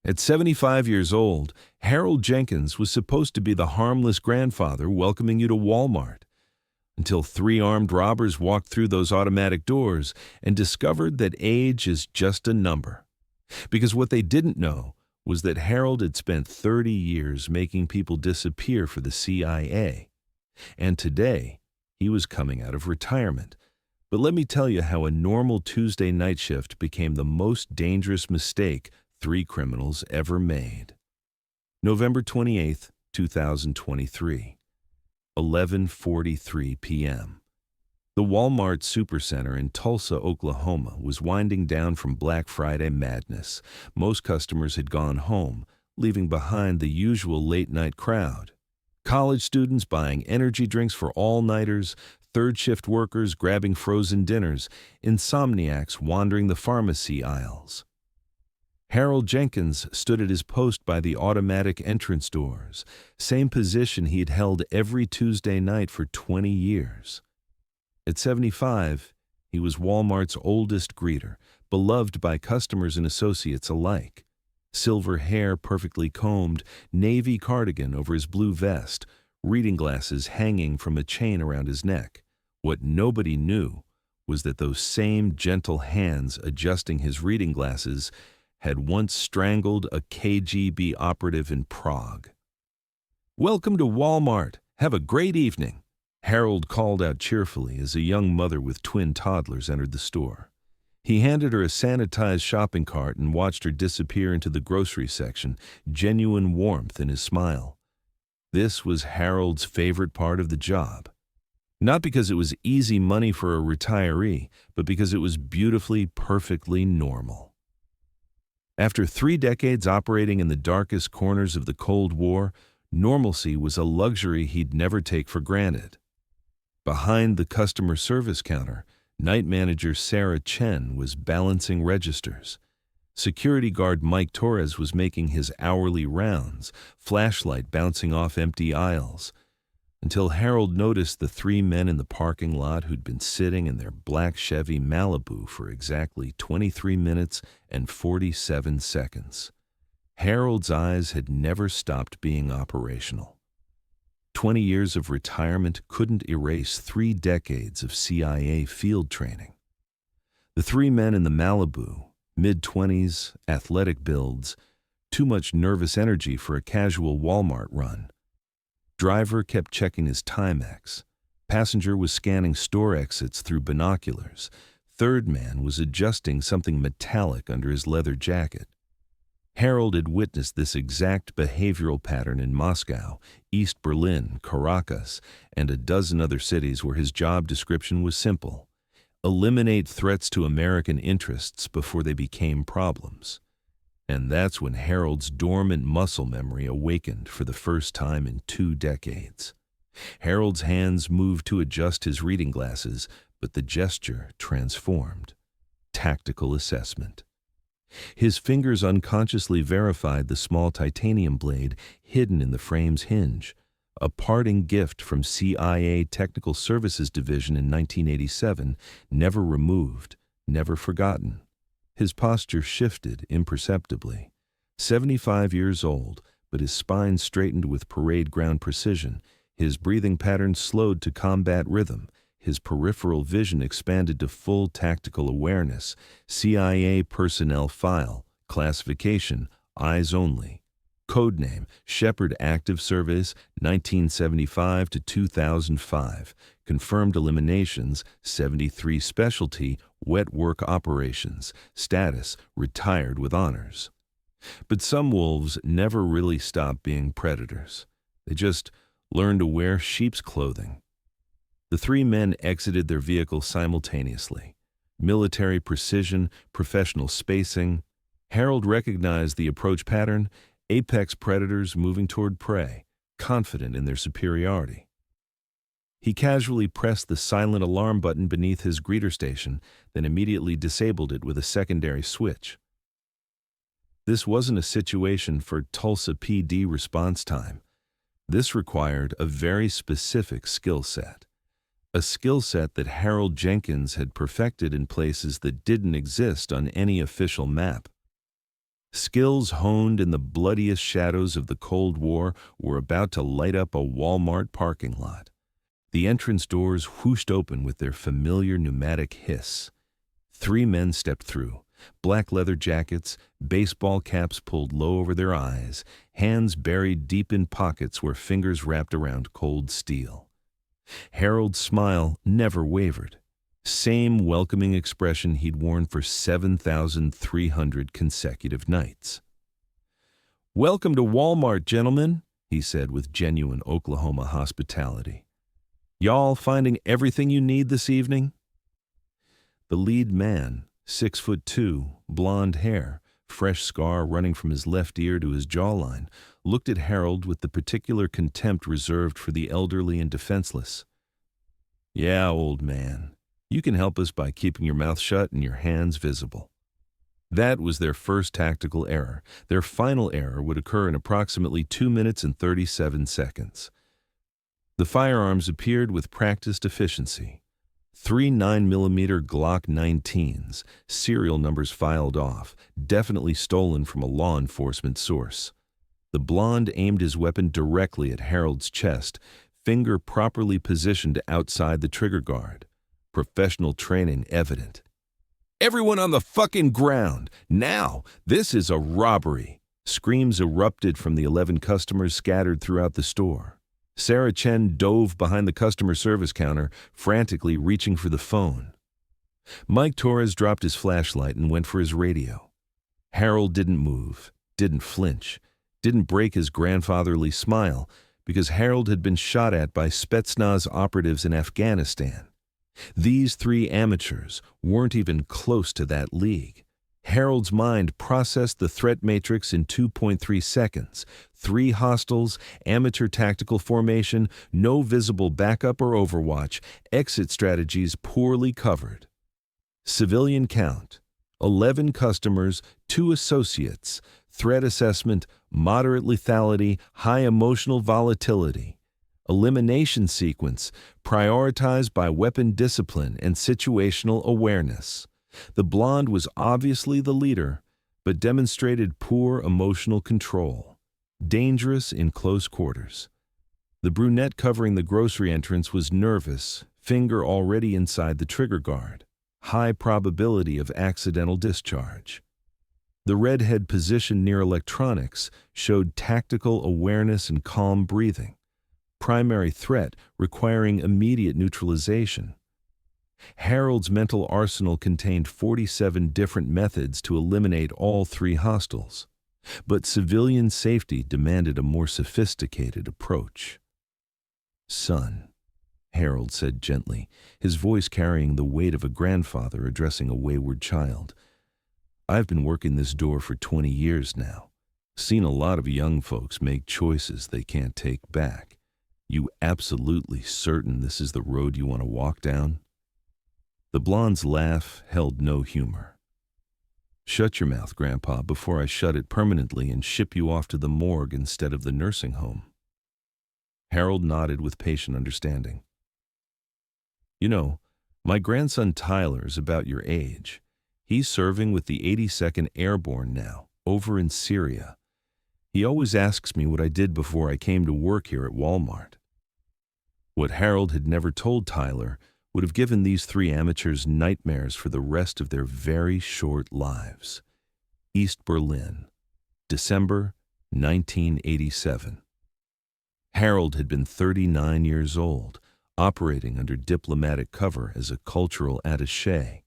At 75 years old, Harold Jenkins was supposed to be the harmless grandfather welcoming you to Walmart, until three armed robbers walked through those automatic doors and discovered that age is just a number. Because what they didn't know was that Harold had spent 30 years making people disappear for the CIA. And today, he was coming out of retirement. But let me tell you how a normal Tuesday night shift became the most dangerous mistake three criminals ever made. November 28, 2023, 11:43 p.m. The Walmart Supercenter in Tulsa, Oklahoma was winding down from Black Friday madness. Most customers had gone home, leaving behind the usual late-night crowd. College students buying energy drinks for all-nighters, third-shift workers grabbing frozen dinners, insomniacs wandering the pharmacy aisles. Harold Jenkins stood at his post by the automatic entrance doors, same position he had held every Tuesday night for 20 years. At 75, he was Walmart's oldest greeter, beloved by customers and associates alike. Silver hair perfectly combed, navy cardigan over his blue vest, reading glasses hanging from a chain around his neck. What nobody knew was that those same gentle hands adjusting his reading glasses had once strangled a KGB operative in Prague. "Welcome to Walmart. Have a great evening," Harold called out cheerfully as a young mother with twin toddlers entered the store. He handed her a sanitized shopping cart and watched her disappear into the grocery section, genuine warmth in his smile. This was Harold's favorite part of the job. Not because it was easy money for a retiree, but because it was beautifully, perfectly normal. After 3 decades operating in the darkest corners of the Cold War, normalcy was a luxury he'd never take for granted. Behind the customer service counter, night manager Sarah Chen was balancing registers. Security guard Mike Torres was making his hourly rounds, flashlight bouncing off empty aisles, until Harold noticed the 3 men in the parking lot who'd been sitting in their black Chevy Malibu for exactly 23 minutes and 47 seconds. Harold's eyes had never stopped being operational. 20 years of retirement couldn't erase 3 decades of CIA field training. The 3 men in the Malibu, mid-20s, athletic builds, too much nervous energy for a casual Walmart run. Driver kept checking his Timex. Passenger was scanning store exits through binoculars. Third man was adjusting something metallic under his leather jacket. Harold had witnessed this exact behavioral pattern in Moscow, East Berlin, Caracas, and a dozen other cities where his job description was simple: eliminate threats to American interests before they became problems. And that's when Harold's dormant muscle memory awakened for the first time in 2 decades. Harold's hands moved to adjust his reading glasses, but the gesture transformed. Tactical assessment. His fingers unconsciously verified the small titanium blade hidden in the frame's hinge, a parting gift from CIA Technical Services Division in 1987, never removed, never forgotten. His posture shifted imperceptibly. 75 years old, but his spine straightened with parade ground precision. His breathing patterns slowed to combat rhythm. His peripheral vision expanded to full tactical awareness. CIA personnel file, classification, eyes only. Codename Shepherd, active service 1975 to 2005. Confirmed eliminations 73. Specialty wet work operations. Status retired with honors. But some wolves never really stop being predators. They just learn to wear sheep's clothing. The 3 men exited their vehicle simultaneously. Military precision, professional spacing. Harold recognized the approach pattern: apex predators moving toward prey, confident in their superiority. He casually pressed the silent alarm button beneath his greeter station, then immediately disabled it with a secondary switch. This wasn't a situation for Tulsa PD response time. This required a very specific skill set. A skill set that Harold Jenkins had perfected in places that didn't exist on any official map. Skills honed in the bloodiest shadows of the Cold War were about to light up a Walmart parking lot. The entrance doors whooshed open with their familiar pneumatic hiss. 3 men stepped through, black leather jackets, baseball caps pulled low over their eyes, hands buried deep in pockets where fingers wrapped around cold steel. Harold's smile never wavered. Same welcoming expression he'd worn for 7,300 consecutive nights. "Welcome to Walmart, gentlemen," he said with genuine Oklahoma hospitality. "Y'all finding everything you need this evening?" The lead man, 6'2", blonde hair, fresh scar running from his left ear to his jawline, looked at Harold with the particular contempt reserved for the elderly and defenseless. "Yeah, old man. You can help us by keeping your mouth shut and your hands visible." That was their first tactical error. Their final error would occur in approximately 2 minutes and 37 seconds. The firearms appeared with practiced efficiency. 3 9mm Glock 19s, serial numbers filed off, definitely stolen from a law enforcement source. The blonde aimed his weapon directly at Harold's chest, finger properly positioned outside the trigger guard. Professional training evident. "Everyone on the fucking ground! Now! This is a robbery!" Screams erupted from the 11 customers scattered throughout the store. Sarah Chen dove behind the customer service counter, frantically reaching for the phone. Mike Torres dropped his flashlight and went for his radio. Harold didn't move, didn't flinch, didn't break his grandfatherly smile, because Harold had been shot at by Spetsnaz operatives in Afghanistan. These 3 amateurs weren't even close to that league. Harold's mind processed the threat matrix in 2.3 seconds. 3 hostiles, amateur tactical formation, no visible backup or overwatch, exit strategies poorly covered. Civilian count, 11 customers, 2 associates, threat assessment, moderate lethality, high emotional volatility. Elimination sequence, prioritized by weapon discipline and situational awareness. The blonde was obviously the leader, but demonstrated poor emotional control. Dangerous in close quarters. The brunette covering the grocery entrance was nervous, finger already inside the trigger guard. High probability of accidental discharge. The redhead positioned near electronics showed tactical awareness and calm breathing. Primary threat requiring immediate neutralization. Harold's mental arsenal contained 47 different methods to eliminate all 3 hostiles, but civilian safety demanded a more sophisticated approach. "Son," Harold said gently, his voice carrying the weight of a grandfather addressing a wayward child. "I've been working this door for 20 years now. Seen a lot of young folks make choices they can't take back. You absolutely certain this is the road you want to walk down?" The blonde's laugh held no humor. "Shut your mouth, Grandpa, before I shut it permanently and ship you off to the morgue instead of the nursing home." Harold nodded with patient understanding. "You know, my grandson Tyler's about your age. He's serving with the 82nd Airborne now, over in Syria. He always asks me what I did before I came to work here at Walmart." What Harold had never told Tyler would have given these 3 amateurs nightmares for the rest of their very short lives. East Berlin, December 1987. Harold had been 39 years old, operating under diplomatic cover as a cultural attaché.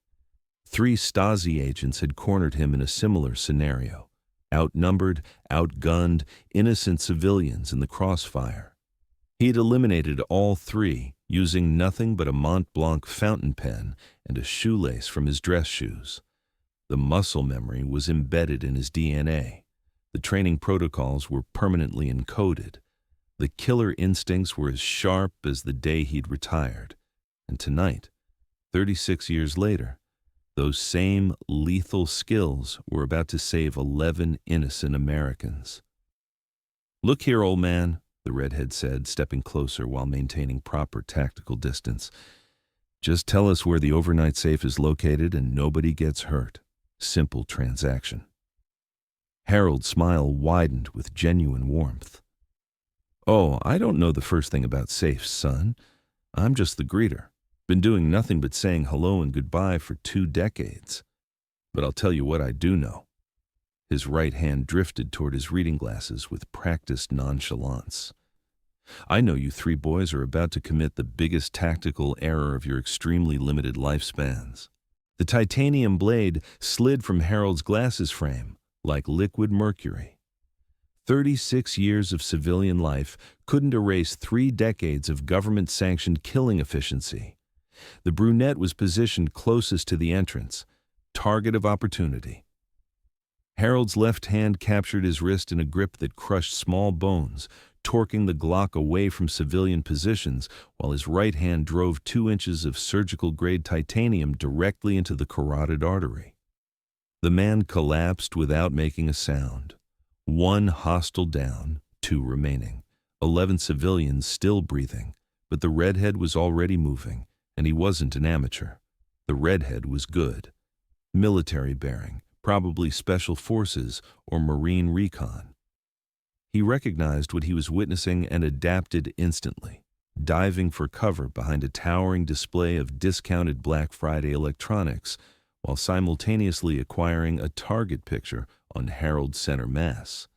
3 Stasi agents had cornered him in a similar scenario. Outnumbered, outgunned, innocent civilians in the crossfire. He had eliminated all 3 using nothing but a Mont Blanc fountain pen and a shoelace from his dress shoes. The muscle memory was embedded in his DNA. The training protocols were permanently encoded. The killer instincts were as sharp as the day he'd retired. And tonight, 36 years later, those same lethal skills were about to save 11 innocent Americans. "Look here, old man," the redhead said, stepping closer while maintaining proper tactical distance. "Just tell us where the overnight safe is located and nobody gets hurt. Simple transaction." Harold's smile widened with genuine warmth. "Oh, I don't know the first thing about safes, son. I'm just the greeter. Been doing nothing but saying hello and goodbye for 2 decades. But I'll tell you what I do know." His right hand drifted toward his reading glasses with practiced nonchalance. "I know you 3 boys are about to commit the biggest tactical error of your extremely limited lifespans." The titanium blade slid from Harold's glasses frame like liquid mercury. 36 years of civilian life couldn't erase 3 decades of government-sanctioned killing efficiency. The brunette was positioned closest to the entrance, target of opportunity. Harold's left hand captured his wrist in a grip that crushed small bones, torquing the Glock away from civilian positions, while his right hand drove 2 inches of surgical-grade titanium directly into the carotid artery. The man collapsed without making a sound. 1 hostile down, 2 remaining. 11 civilians still breathing, but the redhead was already moving, and he wasn't an amateur. The redhead was good. Military bearing, probably special forces or Marine recon. He recognized what he was witnessing and adapted instantly, diving for cover behind a towering display of discounted Black Friday electronics while simultaneously acquiring a target picture on Harold's center mass.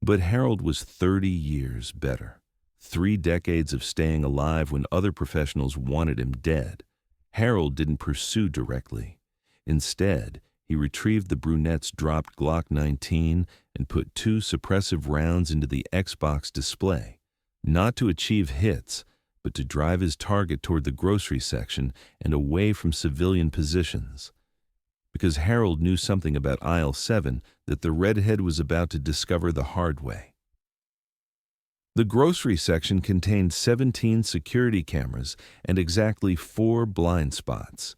But Harold was 30 years better. 3 decades of staying alive when other professionals wanted him dead. Harold didn't pursue directly. Instead, he retrieved the brunette's dropped Glock 19 and put 2 suppressive rounds into the Xbox display, not to achieve hits, but to drive his target toward the grocery section and away from civilian positions. Because Harold knew something about aisle 7 that the redhead was about to discover the hard way. The grocery section contained 17 security cameras and exactly 4 blind spots.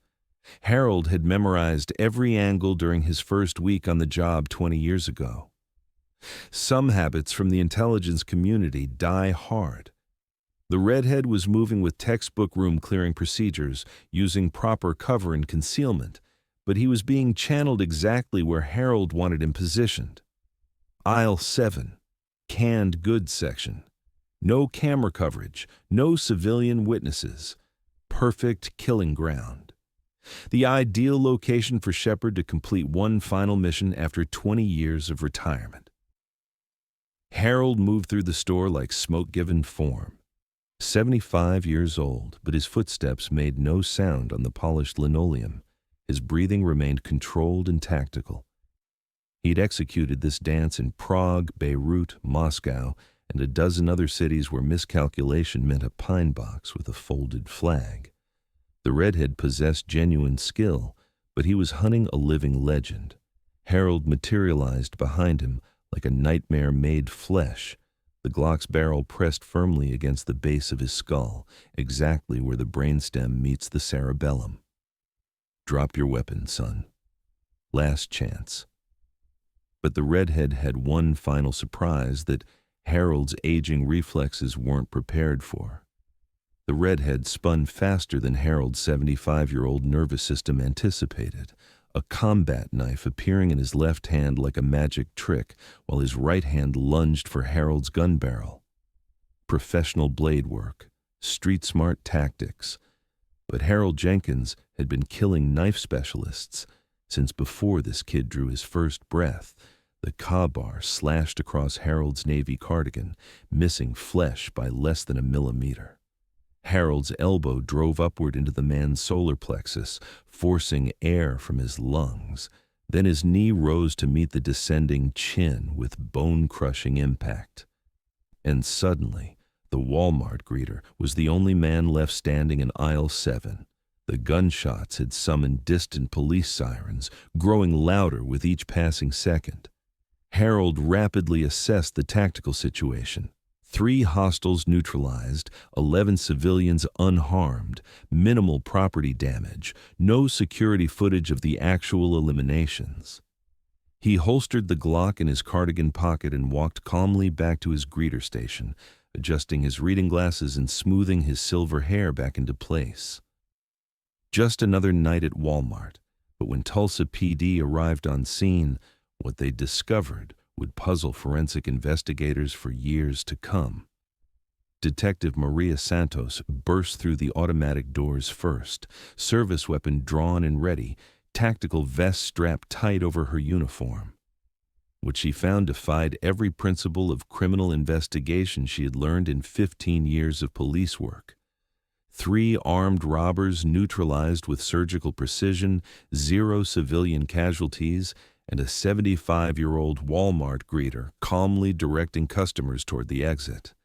Harold had memorized every angle during his first week on the job 20 years ago. Some habits from the intelligence community die hard. The redhead was moving with textbook room-clearing procedures, using proper cover and concealment, but he was being channeled exactly where Harold wanted him positioned. Aisle 7, canned goods section. No camera coverage, no civilian witnesses. Perfect killing ground. The ideal location for Shepherd to complete one final mission after 20 years of retirement. Harold moved through the store like smoke given form. 75 years old, but his footsteps made no sound on the polished linoleum. His breathing remained controlled and tactical. He'd executed this dance in Prague, Beirut, Moscow, and a dozen other cities where miscalculation meant a pine box with a folded flag. The redhead possessed genuine skill, but he was hunting a living legend. Harold materialized behind him like a nightmare made flesh, the Glock's barrel pressed firmly against the base of his skull, exactly where the brainstem meets the cerebellum. "Drop your weapon, son. Last chance." But the redhead had one final surprise that Harold's aging reflexes weren't prepared for. The redhead spun faster than Harold's 75-year-old nervous system anticipated, a combat knife appearing in his left hand like a magic trick, while his right hand lunged for Harold's gun barrel. Professional blade work, street-smart tactics. But Harold Jenkins had been killing knife specialists since before this kid drew his first breath. The Ka-bar slashed across Harold's navy cardigan, missing flesh by less than a millimeter. Harold's elbow drove upward into the man's solar plexus, forcing air from his lungs. Then his knee rose to meet the descending chin with bone-crushing impact. And suddenly, the Walmart greeter was the only man left standing in aisle 7. The gunshots had summoned distant police sirens, growing louder with each passing second. Harold rapidly assessed the tactical situation. 3 hostiles neutralized, 11 civilians unharmed, minimal property damage, no security footage of the actual eliminations. He holstered the Glock in his cardigan pocket and walked calmly back to his greeter station, adjusting his reading glasses and smoothing his silver hair back into place. Just another night at Walmart, but when Tulsa PD arrived on scene, What they discovered would puzzle forensic investigators for years to come. Detective Maria Santos burst through the automatic doors first, service weapon drawn and ready, tactical vest strapped tight over her uniform. What she found defied every principle of criminal investigation she had learned in 15 years of police work. 3 armed robbers neutralized with surgical precision, 0 civilian casualties, and a 75-year-old Walmart greeter calmly directing customers toward the exit.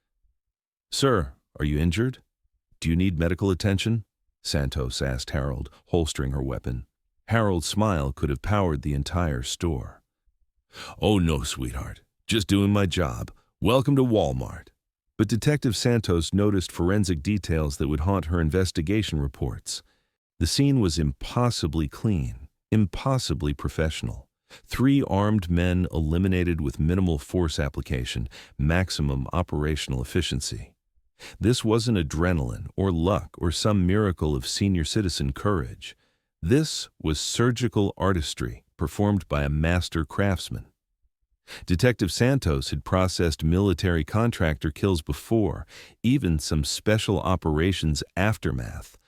"Sir, are you injured? Do you need medical attention?" Santos asked Harold, holstering her weapon. Harold's smile could have powered the entire store. "Oh no, sweetheart. Just doing my job. Welcome to Walmart." But Detective Santos noticed forensic details that would haunt her investigation reports. The scene was impossibly clean, impossibly professional. 3 armed men eliminated with minimal force application, maximum operational efficiency. This wasn't adrenaline or luck or some miracle of senior citizen courage. This was surgical artistry performed by a master craftsman. Detective Santos had processed military contractor kills before, even some special operations aftermath.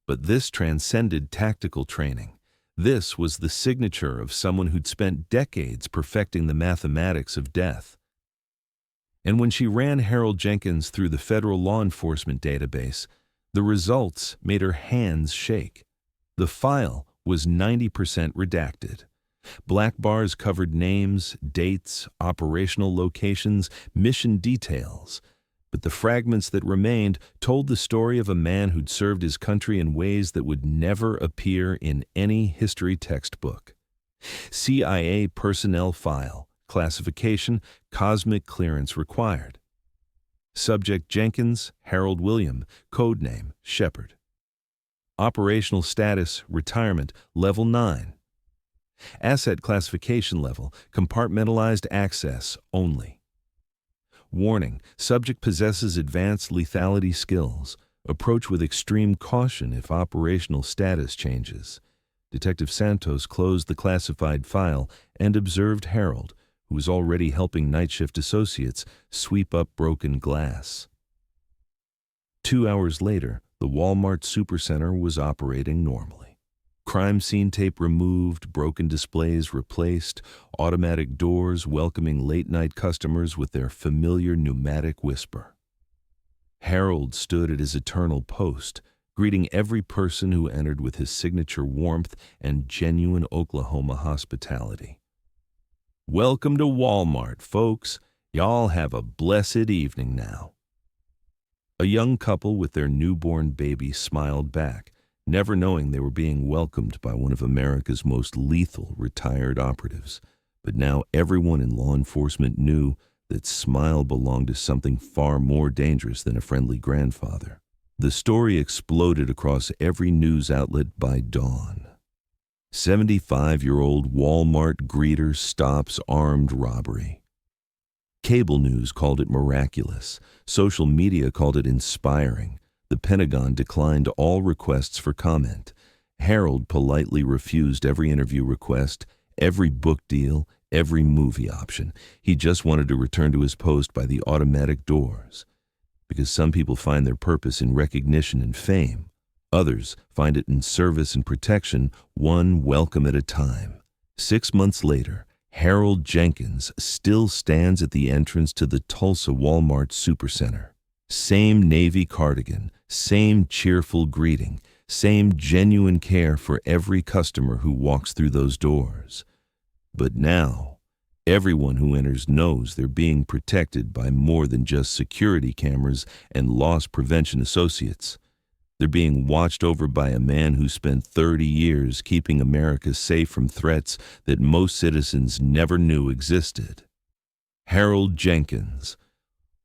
But this transcended tactical training. This was the signature of someone who'd spent decades perfecting the mathematics of death. And when she ran Harold Jenkins through the federal law enforcement database, the results made her hands shake. The file was 90% redacted. Black bars covered names, dates, operational locations, mission details. But the fragments that remained told the story of a man who'd served his country in ways that would never appear in any history textbook. CIA personnel file, classification, cosmic clearance required. Subject Jenkins, Harold William, codename Shepherd. Operational status, retirement, level 9. Asset classification level, compartmentalized access only. Warning, subject possesses advanced lethality skills. Approach with extreme caution if operational status changes. Detective Santos closed the classified file and observed Harold, who was already helping night shift associates sweep up broken glass. 2 hours later, the Walmart Supercenter was operating normally. Crime scene tape removed, broken displays replaced, automatic doors welcoming late-night customers with their familiar pneumatic whisper. Harold stood at his eternal post, greeting every person who entered with his signature warmth and genuine Oklahoma hospitality. "Welcome to Walmart, folks. Y'all have a blessed evening now." A young couple with their newborn baby smiled back, never knowing they were being welcomed by one of America's most lethal retired operatives. But now everyone in law enforcement knew that smile belonged to something far more dangerous than a friendly grandfather. The story exploded across every news outlet by dawn. 75-year-old Walmart greeter stops armed robbery. Cable news called it miraculous. Social media called it inspiring. The Pentagon declined all requests for comment. Harold politely refused every interview request, every book deal, every movie option. He just wanted to return to his post by the automatic doors. Because some people find their purpose in recognition and fame. Others find it in service and protection, one welcome at a time. 6 months later, Harold Jenkins still stands at the entrance to the Tulsa Walmart Supercenter. Same navy cardigan, same cheerful greeting, same genuine care for every customer who walks through those doors. But now, everyone who enters knows they're being protected by more than just security cameras and loss prevention associates. They're being watched over by a man who spent 30 years keeping America safe from threats that most citizens never knew existed. Harold Jenkins,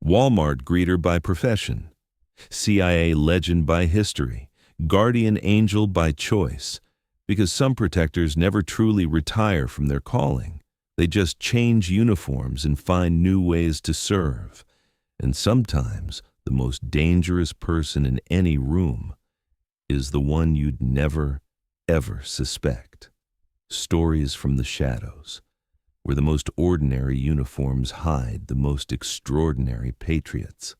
Walmart greeter by profession, CIA legend by history, guardian angel by choice, because some protectors never truly retire from their calling. They just change uniforms and find new ways to serve. And sometimes the most dangerous person in any room is the one you'd never, ever suspect. Stories from the shadows. where the most ordinary uniforms hide the most extraordinary patriots.